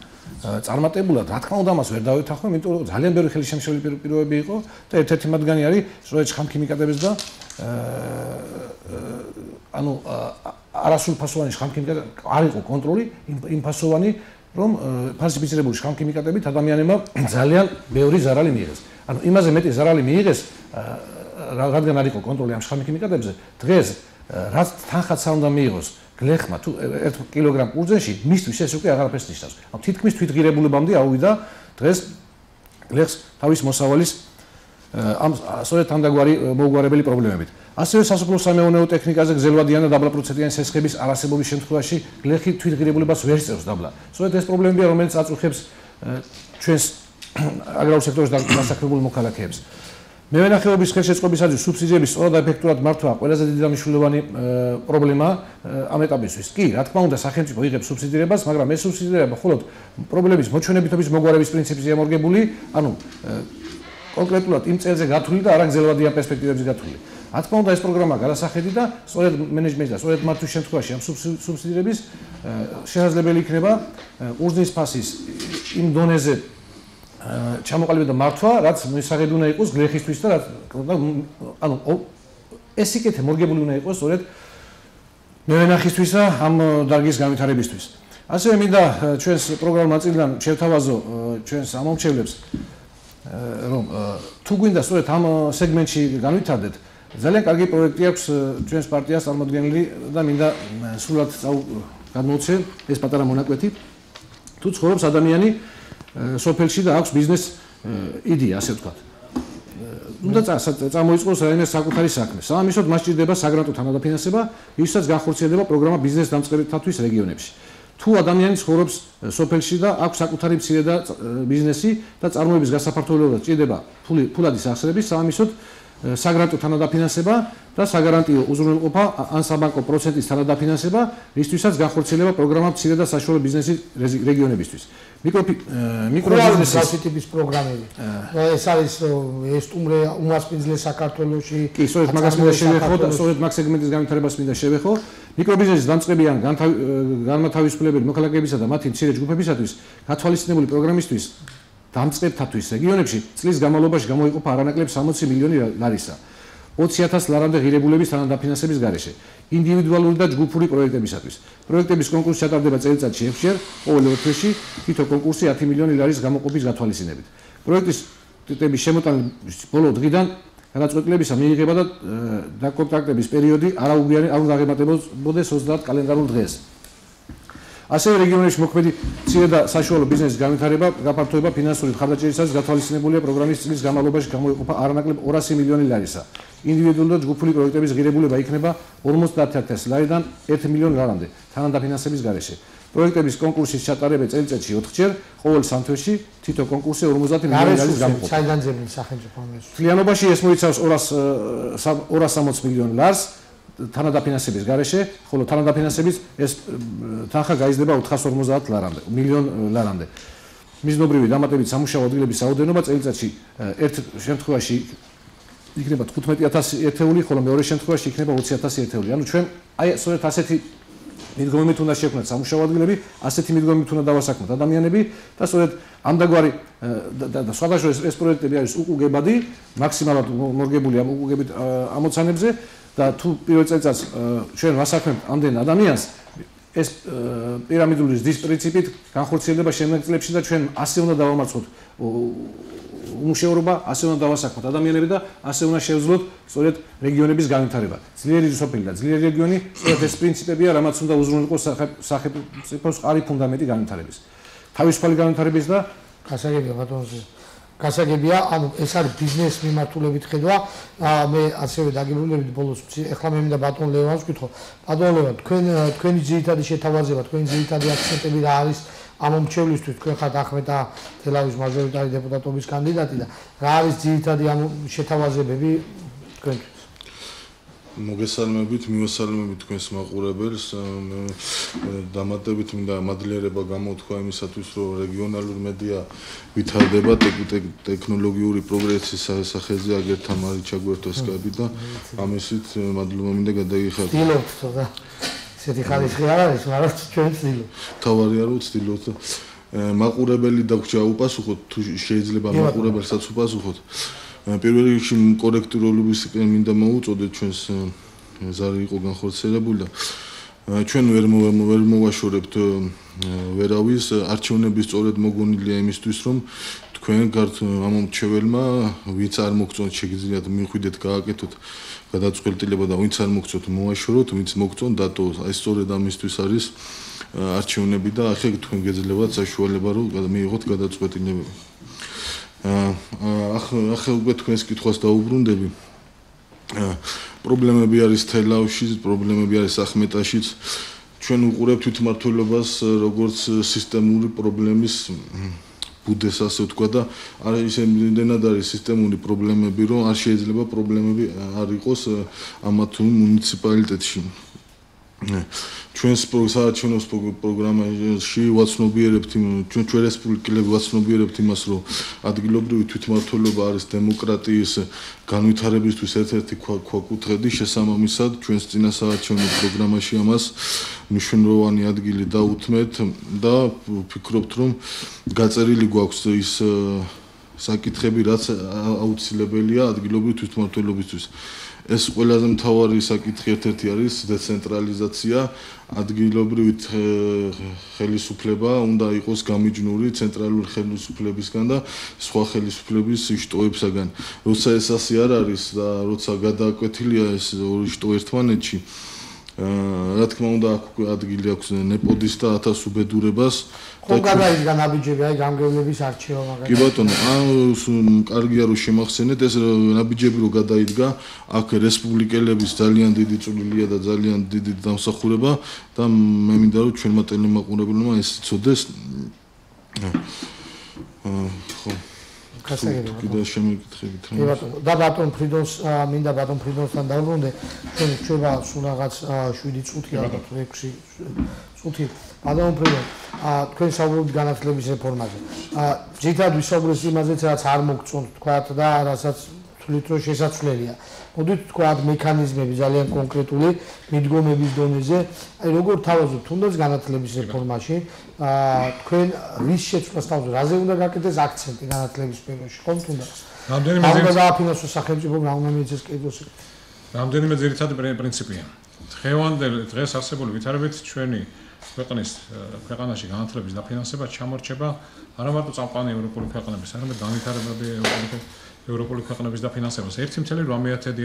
Speaker 5: წარმატებულად რა თქმა უნდა მას ვერ დავეთანხმებ იმიტომ რომ ძალიან ბევრი ხელშემშლელი პირობები იყო და ერთ-ერთი მათგანი არის სწორედ შხამქიმიკატების და ანუ არასრულფასოვანი შხამქიმიკატები არ იყო კონტროლი იმ ფასოვანი რომ ფალსიფიცირებული შხამქიმიკატებით ადამიანებმა ძალიან ბევრი ზარალი მიიღეს ანუ იმაზე მეტი ზარალი მიიღეს რადგან არ იყო კონტროლი ამ შხამქიმიკატებზე დღეს რაც თანხაც არ უნდა მიიღოს გლეხმა თუ 1 კილოგრამ ყურძენში მისთვის ეს უკვე აღარაფერს ნიშნავს. ანუ თითქმის თვითღირებულებამდე ავიდა დღეს გლეხს თავის მოსავალის ამ სწორედ ამდაგვარი მოუგვარებელი პრობლემებით. ასევე სასოფლო-სამეურნეო ტექნიკაზე გზელვადიან და დაბლა-პროცენტიანი სესხების არასებობის შემთხვევაში გლეხი თვითღირებულებას ვერ იწევს დაბლა. სწორედ ეს პრობლემებია, რომელიც აწუხებს ჩვენს აგრარულ სექტორში დასაქმებულ მოქალაქეებს. მევენახეობის ხელშეწყობისათვის სუბსიდიების სწორად და ეფექტურად მართვა ყველაზე დიდი და მნიშვნელოვანი პრობლემაა ამ ეტაპისთვის. კი, რა თქმა უნდა, სახელმწიფო იღებს სუბსიდირებას, მაგრამ ეს სუბსიდირება მხოლოდ პრობლემის მოჩვენებითობის მოგვარების პრინციპზე ამორგებული, ანუ კონკრეტულად იმ წელზე გათვლილი და არა გზელვადიან პერსპექტივებზე გათვლილი. რა თქმა უნდა, ეს პროგრამა გადასახედი და სწორედ მენეჯმენტი და სწორედ მათთვის შემთხვევაში ამ სუბსიდირების შესაძლებელი იქნება ყურძნის ფასის იმ დონეზე ჩამოყალიბება და მართვა, რაც მისაღები უნდა იყოს გლეხისთვის და ანუ ეს სიკეთე მორგებული უნდა იყოს სწორედ მევენახისთვის და ამ დარგის განვითარებისთვის. ასევე მინდა ჩვენს პროგრამის ნაწილიდან შევთავაზო ჩვენს ამომრჩევლებს რომ თუ გვინდა სწორედ ამ სეგმენტში განვითარდეთ, ძალიან კარგი პროექტი აქვს ჩვენს პარტიას წარმოადგენელი და მინდა სრულად გადმოვცე ეს პატარა მონაკვეთი. თუ ცხოვრობს ადამიანი სოფელში და აქვს ბიზნეს იდეა, ასე ვთქვათ. უნდა წამოიწყოს რაიმე საკუთარი საქმე. სამისოდ მას ჭირდება საგრანტო თანადაფინანსება, ისაც განხორციელდება პროგრამა ბიზნეს დამწყებებისათვის რეგიონებში. თუ ადამიანი ცხოვრობს სოფელში და აქვს საკუთარი მცირე და ბიზნესი და წარმოების გასაფართოებლად ჭირდება ფულადის აღსრების, სამისოდ საგრანტო თანადაფინანსება და საგარანტიო უზრუნველყოფა ან საბანკო პროცენტის თანადაფინანსება, რისთვისაც განხორციელება პროგრამა მცირე და საშუალო ბიზნესის რეგიონებისთვის.
Speaker 1: მიკრობიზნესის ტიპის პროგრამები. ეს არის ესტუმრე უმასპინძლე საქართველოში.
Speaker 5: კი, სწორედ მაგას მინდა შევეხო და სწორედ მაგ სეგმენტის განვითარებას მინდა შევეხო. მიკრობიზნესის დამწყები ან განმათავისუფლებელი მოქალაქეებისა და მათი მცირე ჯგუფებისათვის გათვალისწინებული პროგრამისთვის დამწყებთათვის რეგიონებში წლის განმავლობაში გამოიყოფა არანაკლებ 60 მილიონი ლარისა 20,000 ლარამდე ღირებულების თანადაფინანსების გარეშე ინდივიდუალური და ჯგუფური პროექტებისათვის. პროექტების კონკურსი ჩატარდება წელიწადში 6 ჯერ, ყოველ ოთხში თითო კონკურსი 10 მილიონი ლარის გამოყოფის გათვალისწინებით. პროექტის ტიპების შემოტანის ბოლო დღიდან გადაწყვეტილებისა მიიღება და დაკონტრაქტების პერიოდი არ უნდა აღემატებოდეს 30 კალენდარულ დღეს. ასევე რეგიონებში მოქმედი მცირე და საშუალო ბიზნესის განვითარება, გაფართოება ფინანსური მხარდაჭერისას გათვალისწინებულია პროგრამის წლის განმავლობაში გამოიყოფა არანაკლებ 200 მილიონი ლარისა. ინდივიდუალური და ჯგუფური პროექტების ღირებულება იქნება 50,000 ლარიდან 1 მილიონი ლარამდე თანადაფინანსების გარეშე. პროექტების კონკურსის ჩატარება წელიწადში 4 ჯერ, ყოველ 3 თვეში თითო კონკურსი 50 მილიონი ლარის გამოყოფა.
Speaker 1: საიდან ძებნის სახელმწიფო ამას.
Speaker 5: მთლიანობაში ეს მოიცავს 260 მილიონ ლარს თანადაფინანსების გარეშე, ხოლო თანადაფინანსების ეს თანხა გაიზრდება 450 მილიონ ლარამდე. მიზნობრივი დამატებით სამუშაო ადგილების რაოდენობა წელიწადში ერთ შემთხვევაში იქნება 15,000 ერთეული, ხოლო მეორე შემთხვევაში იქნება 20,000 ერთეული. ანუ ჩვენ აი სწორედ ასეთი მიდგომით უნდა შევქმნათ სამუშაო ადგილები, ასეთი მიდგომით უნდა დავასაქმოთ ადამიანები და სწორედ ამდაგვარი და სხვადასხვა ეს პროექტები არის უკუგებადი, მაქსიმალურად მორგებული ამ უკუგებით ამოცანებზე და თუ პირველ წელიწადს ჩვენ ვასაქმებთ ამდენ ადამიანს, ეს პირამიდული ზრდის პრინციპით განხორციელდება შემდგომ წლებში და ჩვენ ასე უნდა დავამარცხოთ უმუშევრობა, ასე უნდა დავასაქმოთ ადამიანები და ასე უნდა შევძლოთ სწორედ რეგიონების განვითარება. ძლიერი სოფელი და ძლიერი რეგიონი სწორედ ეს პრინციპებია, რამაც უნდა უზრუნველყოს სახელმწიფოს ყარი ფუნდამენტი განვითარების. თავისუფალი განვითარების და
Speaker 1: გასაგებია ბატონო. გასაგებია, ანუ ეს არის ბიზნეს მიმართულებით ხედვა. მე ასევე დაგიბრუნდებით ბოლოს, ეხლა მე მინდა ბატონ ლევანს ვკითხო. ბატონ ლევან, თქვენი ძირითადი შეთავაზება, თქვენი ძირითადი აქცენტები რა არის ამომრჩევლისთვის? თქვენ ხართ ახმეტა თელავის მაჟორიტარი დეპუტატობის კანდიდატი და რა არის ძირითადი ამ შეთავაზებები თქვენთვის?
Speaker 6: მოგესალმებით, მივესალმებით თქვენს მაყურებელს. დამატებით მინდა მადლიერება გამოთქვა იმისათვის, რომ რეგიონალური მედია ვითარდება ტექნოლოგიური პროგრესის სახეზე, აგერთა მარი ჩაგვერთვა სკაიპი და ამისით მადლობა მინდა გადაიხადო.
Speaker 1: ვცდილობთ ცოტა. ესეთი ხალხი არ არის, მაგრამ ჩვენ ვცდილობთ.
Speaker 6: თავარია რომ ვცდილობთ. მაყურებელი დაგვრჩა უპასუხოთ, თუ შეიძლება მაყურებელსაც უპასუხოთ. პირველ რიგში კორექტირების მინდა მოუწოდეთ ჩვენს ზარი იყო განხორციელებული და ჩვენ ვერ მოვაშორებთ ვერავის არჩევნების სწორედ მოგონილია იმისთვის რომ თქვენ ამომრჩეველმა ვინც არ მოგწონთ შეგიძლიათ მიხვიდეთ გააკეთოთ გადაწყვეტილება და ვინც არ მოგწონთ მოაშოროთ ვინც მოგწონთ დატოვოთ აი სწორედ ამისთვის არის არჩევნები და ახლა თქვენ გეძლებათ საშუალება რომ მიიღოთ გადაწყვეტილებები ახლა უკვე თქვენს კითხვას დაუბრუნდები. პრობლემები არის თელავში, პრობლემები არის ახმეტაშიც. ჩვენ უყურებთ თვითმმართველობას როგორც სისტემური პრობლემის ბუდეს ასე ვთქვა და ისე იმდენად არის სისტემური პრობლემები, რომ არ შეიძლება პრობლემები არ იყოს ამა თუ მუნიციპალიტეტში. ჩვენს საარჩევნო პროგრამაში ვაცნობიერებთ ჩვენ რესპუბლიკელები ვაცნობიერებთ იმას რომ ადგილობრივი თვითმმართველობა არის დემოკრატიის განვითარებისთვის ერთ-ერთი ქვაკუთხედი შესაბამისად ჩვენს წინა საარჩევნო პროგრამაში ამას მნიშვნელოვანი ადგილი დაუთმეთ და ვფიქრობთ რომ გაწერილი გვაქვს ის საკითხები რაც აუცილებელია ადგილობრივი თვითმმართველობისთვის ეს ყველაზე მთავარი საკითხი ერთ-ერთი არის დეცენტრალიზაცია ადგილობრივი ხელისუფლება უნდა იყოს გამიჯნური ცენტრალური ხელისუფლებისგან და სხვა ხელისუფლების შტოებსაგან როცა ეს ასე არ არის და როცა გადააკვეთილია ეს ორი შტო ერთმანეთში რა თქმა უნდა ადგილი აქვს ნეპოდის და ათას უბედურებას
Speaker 1: ხო გადაიდგა ნაბიჯები აი გამგებლების არჩევა მაგალითად
Speaker 6: კი ბატონო კარგია რომ შემახსენეთ ეს ნაბიჯები რომ გადაიდგა აქ რესპუბლიკელების ძალიან დიდი წვლილია და ძალიან დიდი დამსახურება და მე მინდა რომ ჩვენმა ტელემაყურებელმა ეს იცოდეს ხო კიდე შემეკითხებით
Speaker 1: რა და ბატონ ფრიდონს მინდა ბატონ ფრიდონსთან დავბრუნდე ჩვენ რჩება სულ რაღაც 7 წუთი ალბათ 6 წუთი ბატონ ფრიდონ თქვენ საუბრობთ განათლების რეფორმაზე ძირითადად ვისაუბრეთ იმაზეც რაც არ მოგწონთ თქვათ და რასაც თვლით რომ შესაძლებელია მოდით თქვათ მექანიზმები ძალიან კონკრეტული მიდგომების დონეზე აი როგორ თავაზობთ თუნდაც განათლების რეფორმაში თქვენ რის შეცვლას თავაზობთ რაზე უნდა გაკეთდეს აქცენტი განათლების სფეროში ხომ თუნდაც რამდენიმე დააფინანსოს სახელმწიფომ რა უნდა მიეცეს კედოს
Speaker 3: რამდენიმე ძირითადი პრინციპია დღეს არსებული ვითარებით ჩვენი ქვეყანაში განათლების დაფინანსება ჩამორჩება არა მარტო წამყვანი ევროპული ქვეყნების არამედ განვითარებადი ევროპული ქვეყნების დაფინანსებას 1.8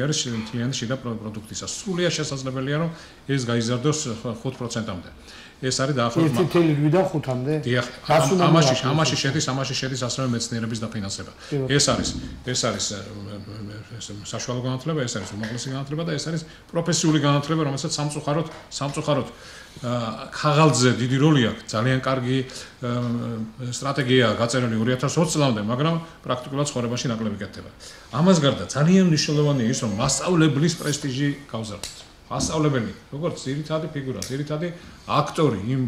Speaker 3: არის მთლიანი შიდა პროდუქტისა. სრულიად შესაძლებელია რომ ეს გაიზარდოს 5%-მდე. ეს არის დაახლოებით
Speaker 1: 1.8-მდე?
Speaker 3: დიახ. ამაში შედის ასევე მეცნიერების დაფინანსება. ეს არის საშუალო განათლება, ეს არის უმაღლესი განათლება და ეს არის პროფესიული განათლება, რომელსაც სამწუხაროდ ხაღალდზე დიდი როლი აქვს. ძალიან კარგი სტრატეგია გაწერილი 2020 წლამდე, მაგრამ პრაქტიკულად ცხოვრებაში ნაკლები კეთდება. ამას გარდა ძალიან მნიშვნელოვანია ის, რომ მასწავლებლის პრესტიჟი გავზარდოთ. მასწავლებელი, როგორც ძირითადი ფიგურა, ძირითადი აქტორი იმ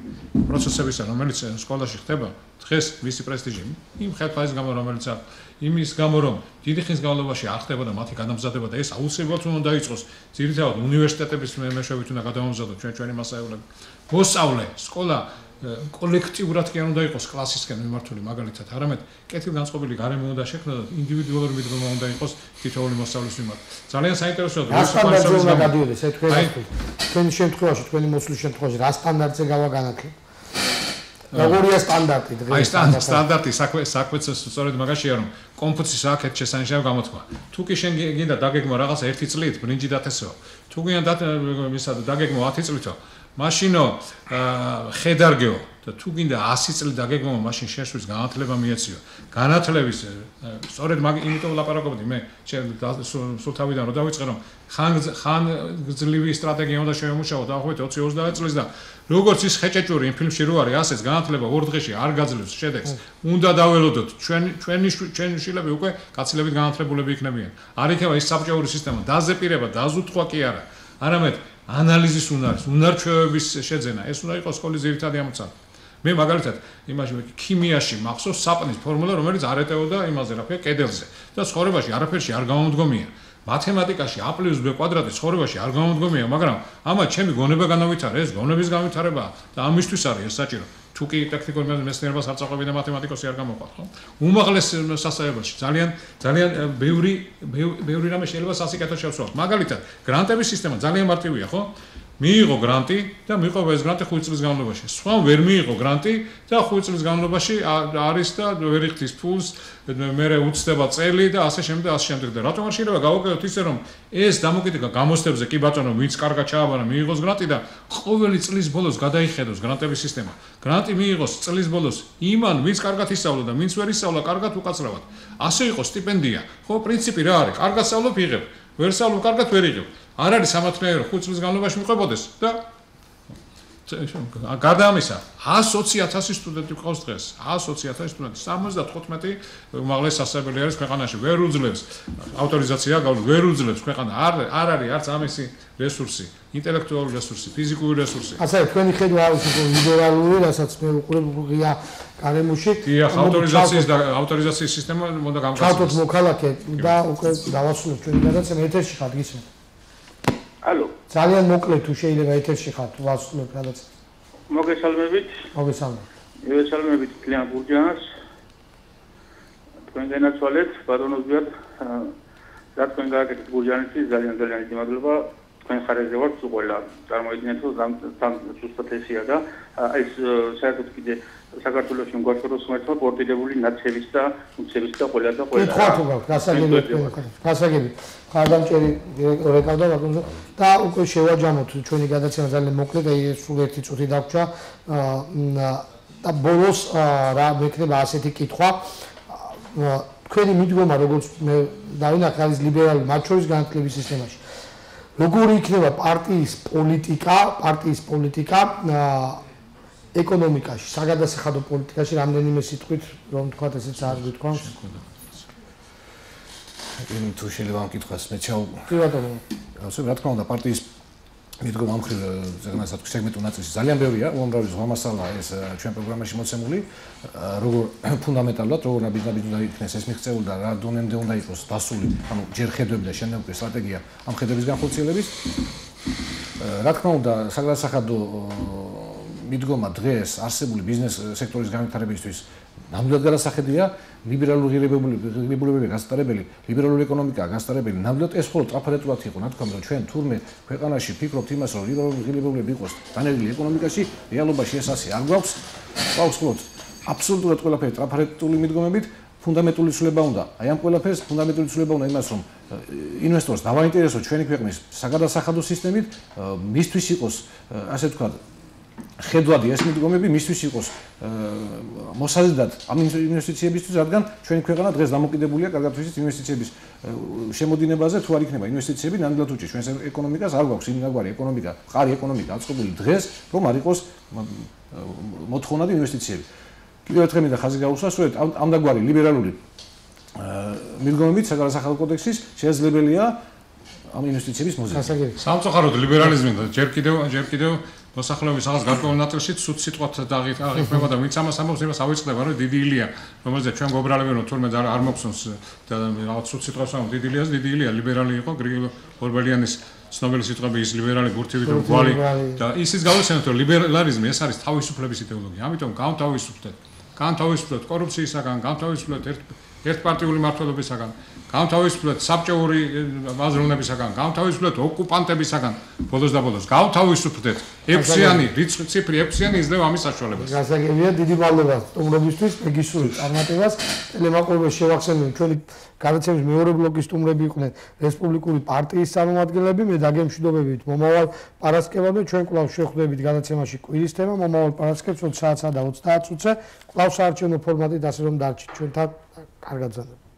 Speaker 3: პროცესებისა, რომელიც სკოლაში ხდება, დღეს მისი პრესტიჟი იმ ხელფასის გამო, რომელიც იმის გამო, რომ დიდი ხნის განმავლობაში არ ხდებოდა მათი განამზადება და ეს აუცილებლად უნდა დაიწყოს ძირითადად უნივერსიტეტების მეშვეობით უნდა გადავამზადოთ ჩვენი მასწავლებლები. მოსწავლე, სკოლა კოლექტიურად კი არ უნდა იყოს კლასისკენ მიმართული მაგალითად, არამედ კეთილგანწყობილი გარემო უნდა შექმნას და ინდივიდუალური მიდგომა უნდა იყოს თითოეული მოსწავლის მიმართ. ძალიან საინტერესოა
Speaker 1: რა სტანდარტზე უნდა გადიოდეს თქვენი შემთხვევაში, თქვენი მოსვლის შემთხვევაში რა სტანდარტზე გავა განათლება? როგორია სტანდარტი დღეს?
Speaker 3: აი სტანდარტი საქმეც სწორედ მაგაშია რომ კონფუცის აქეთ შესანიშნავი გამოთქვა. თუ კი შენ გინდა დაგეგმო რაღაცა 1 წლით ბრინჯი დათესო. თუ გინდა დაგეგმო 10 წლითო. მაშინო ხედარგეო და თუ გინდა 100 წელი დაგეგმო, მაშინ შეშვის განათლება მიეციო. განათლების სწორედ იმიტომ ლაპარაკობდი მე სულ თავიდან რომ დავიწყე რომ ხან გძლივი სტრატეგია უნდა შევემუშაო დაახლოებით 20-30 წლის და როგორც ის ხეჭეჭური იმ ფილმში რო არის, ასეც განათლება ორ დღეში არ გაძლევს შედეგს. უნდა დაველოდოთ ჩვენი შვილები უკვე კაცილებით განათლებულები იქნებიან. არ იქნება ის საბჭოური სისტემა, დაზეპირება, დაზუთხვა კი არა. არამედ ანალიზის უნარის, უნარჩვევების შეძენა. ეს უნდა იყოს სკოლის ძირითადი ამოცანა. მე მაგალითად იმაში ქიმიაში მახსოვს საპნის ფორმულა, რომელიც არ ეტეოდა იმაზე, რა ქვია, კედელზე და ცხოვრებაში არაფერში არ გამომდგომია. მათემატიკაში a + b კვადრატი ცხოვრებაში არ გამომდგომია, მაგრამ ამათ ჩემი გონება განავითარე, ეს გონების განვითარებაა და ამისთვის არის ეს საჭირო. თუ კი ტექნიკურ მეცნიერებას არ წაყვები და მათემატიკოსი არ გამოყვათ, ხო? უმაღლეს სასწავლებელში ძალიან ბევრი რამე შეიძლება სასიკეთო შევსვათ. მაგალითად, გრანტების სისტემა ძალიან მარტივია, ხო? მიიღო გრანტი და მიყვება ეს გრანტი 5 წლის განმავლობაში. სხვა ვერ მიიღო გრანტი და 5 წლის განმავლობაში არის და ვერ იხდის ფულს, მერე უცდება წელი და ასე შემდეგ და ასე შემდეგ. და რატომ არ შეიძლება გავაკეთოთ ისე რომ ეს დამოკიდება გამოცდებზე კი ბატონო, ვინც კარგად ჩააბარა, მიიღოს გრანტი და ყოველი წლის ბოლოს გადაიხედოს გრანტების სისტემა. გრანტი მიიღოს წლის ბოლოს იმან, ვინც კარგად ისწავლა და ვინც ვერ ისწავლა, კარგად უკაცრავად. ასე იყოს სტიპენდია. ხო, პრინციპი რა არის? კარგად სწავლობ, იღებ. ვერ სწავლობ, კარგად ვერ იღებ. არ არის სამართლიანი 5 წლის განმავლობაში მიყვებოდეს და გარდა ამისა 120,000 სტუდენტი ყავს დღეს 120,000 სტუდენტი 75 უმაღლეს სასწავლებელი არის ქვეყანაში ვერ უძლებს ავტორიზაცია ვერ უძლებს ქვეყანა არ არის არც ამისი რესურსი ინტელექტუალური რესურსი ფიზიკური რესურსი
Speaker 1: ასე თქვენი ხედვა არის ლიბერალური რასაც მე უყურებ ღია გარემოში
Speaker 3: ავტორიზაციის სისტემა უნდა გამოვაცხადოს
Speaker 1: ჩავთოთ მოქალაქე და უკვე დავასრულოთ ჩვენი გადაცემა ეთერში ხარ გისმენთ
Speaker 7: ალო
Speaker 1: ძალიან მოკლედ თუ შეიძლება ეთერში ხარ ვასრულებ გადაცემას
Speaker 7: მოგესალმებით მოგესალმებით კლიენტ გურჯანას თქვენ განაცვალეთ ბატონოზიად რა თქვენ გააკეთეთ გურჯანისთვის ძალიან დიდი მადლობა თქვენ ხარაზე ვართ ყველა წარმოიდგინეთ რომ ზუსტად ესია და ეს საერთოდ კიდე საქართველოს მგვარცხოს მართლა კოორდინირებული ნაცების და უცების და ყველა
Speaker 1: კითხვა თუ გაქვს გასაგები ხარდამჭერი რეკავდა ბატონო და უკვე შევაჯამოთ ჩვენი გადაცემა ძალიან მოკლედ აი სულ ერთი წუთი დაგვრჩა და ბოლოს რა მექნება ასეთი კითხვა თქვენი მიდგომა როგორც მე დავინახე არის ლიბერალური მათ შორის განათლების სისტემაში როგორი იქნება პარტიის პოლიტიკა ეკონომიკაში, საგადასახადო პოლიტიკაში რამდენიმე სიტყვით რომ თქვათ ესეც არ გითხოვს.
Speaker 5: იმ თუ შეიძლება ამ კითხვას მე ჩავ.
Speaker 1: კი ბატონო.
Speaker 5: ასე რა თქმა უნდა პარტიის მიდგომა ამ ხრივ ზეგნასაც სეგმენტულ ნაწილში ძალიან ბევრია, უამრავი ზღვა მასალა ეს ჩვენ პროგრამაში მოცემული, როგორ ფუნდამენტალურად, როგორ ნაბიჯნაბიჯ უნდა იქნეს ეს მიღწეული და რა დონემდე უნდა იყოს დასული, ანუ ჯერ ხედვები და შენეუკვე სტრატეგია ამ ხედვების განხორციელების. რა თქმა უნდა, საგადასახადო მიდგომა დღეს არსებული ბიზნეს სექტორის განვითარებისთვის ნამდვილად გადასახედია ლიბერალური ღირებულებები გასტარებელი ლიბერალური ეკონომიკა გასტარებელი ნამდვილად ეს მხოლოდ ტრაფარეტულად იყო ნათქვამი რომ ჩვენ თურმე ქვეყანაში ფიქრობთ იმას რომ ლიბერალური ღირებულებები იყოს დანერგილი ეკონომიკაში რეალობაში ეს ასე არ გვაქვს მხოლოდ აბსოლუტურად ყველაფერი ტრაფარეტული მიდგომებით ფუნდამენტური ცვლილება უნდა აი ამ ყველაფერს ფუნდამენტური ცვლილება უნდა იმას რომ ინვესტორს დავაინტერესოთ ჩვენი ქვეყნის საგადასახადო სისტემით მისთვის იყოს ასე ვთქვათ ხედვადი ეს მიდგომები მისთვის იყოს მოსაზიდად ამ ინვესტიციებისთვის, რადგან ჩვენი ქვეყანა დღეს დამოკიდებულია კარგად ვიცით ინვესტიციების შემოდინებაზე, თუ არ იქნება ინვესტიციები, ნამდვილად უჭირს ჩვენს ეკონომიკას, არ გვაქვს იმნაგვარი ეკონომიკა, მყარი ეკონომიკა აწყობილი დღეს, რომ არ იყოს მოთხოვნადი ინვესტიციები. კიდევ ერთხელ მინდა ხაზი გაუსვა, სწორედ ამდაგვარი ლიბერალური მიდგომებით საგადასახადო კოდექსის შესაძლებელია ამ ინვესტიციების მოზიდვა.
Speaker 3: სამწუხაროდ ლიბერალიზმი და ჯერ კიდევ მოსახლეობის რაღაც გარკვეულ ნაწილში ცუდ სიტყვათ აღიქმება და ვინც ამას ამბობს, იმას ავიწყდება, რომ დიდი ილია, რომელზეც ჩვენ გობრალები რომ თურმე არ მოგხსნს და რაღაც ცუდ სიტყვას ამბობს, დიდი ილია ლიბერალი იყო, გრიგოლ ორბელიანის ცნობილი სიტყვები ის ლიბერალი გურთივი და გვალი და ისიც გავიხსენოთ, რომ ლიბერალიზმი ეს არის თავისუფლების იდეოლოგია. ამიტომ განთავისუფლეთ კორუფციისაგან, განთავისუფლეთ ერთპარტიული მმართველობისაგან, განთავისუფლეთ საბჭოური აზროვნებისაგან, განთავისუფლეთ ოკუპანტებისაგან, ბოლოს და ბოლოს განთავისუფლეთ 6-იანი რიცხვის ციფრი 6-იანი იძლევა ამის საშუალებას.
Speaker 1: გასაგებია, დიდი მადლობა სტუმრობისთვის, მე გისურვებთ წარმატებას. ტელემაყურებელს შევახსენებთ, ჩვენი გადაცემის მეორე ბლოკის სტუმრები იყვნენ რესპუბლიკური პარტიის წარმომადგენლები. მე დაგემშვიდობებით მომავალ პარასკევამდე ჩვენ კვლავ შევხვდებით გადაცემაში კვირის თემა მომავალ პარასკევს 20 საათსა და 30 წუთზე. კვლავ საარჩევნო ფორმატით, ასე რომ დარჩით ჩვენთან. კარგად გრძელდებათ.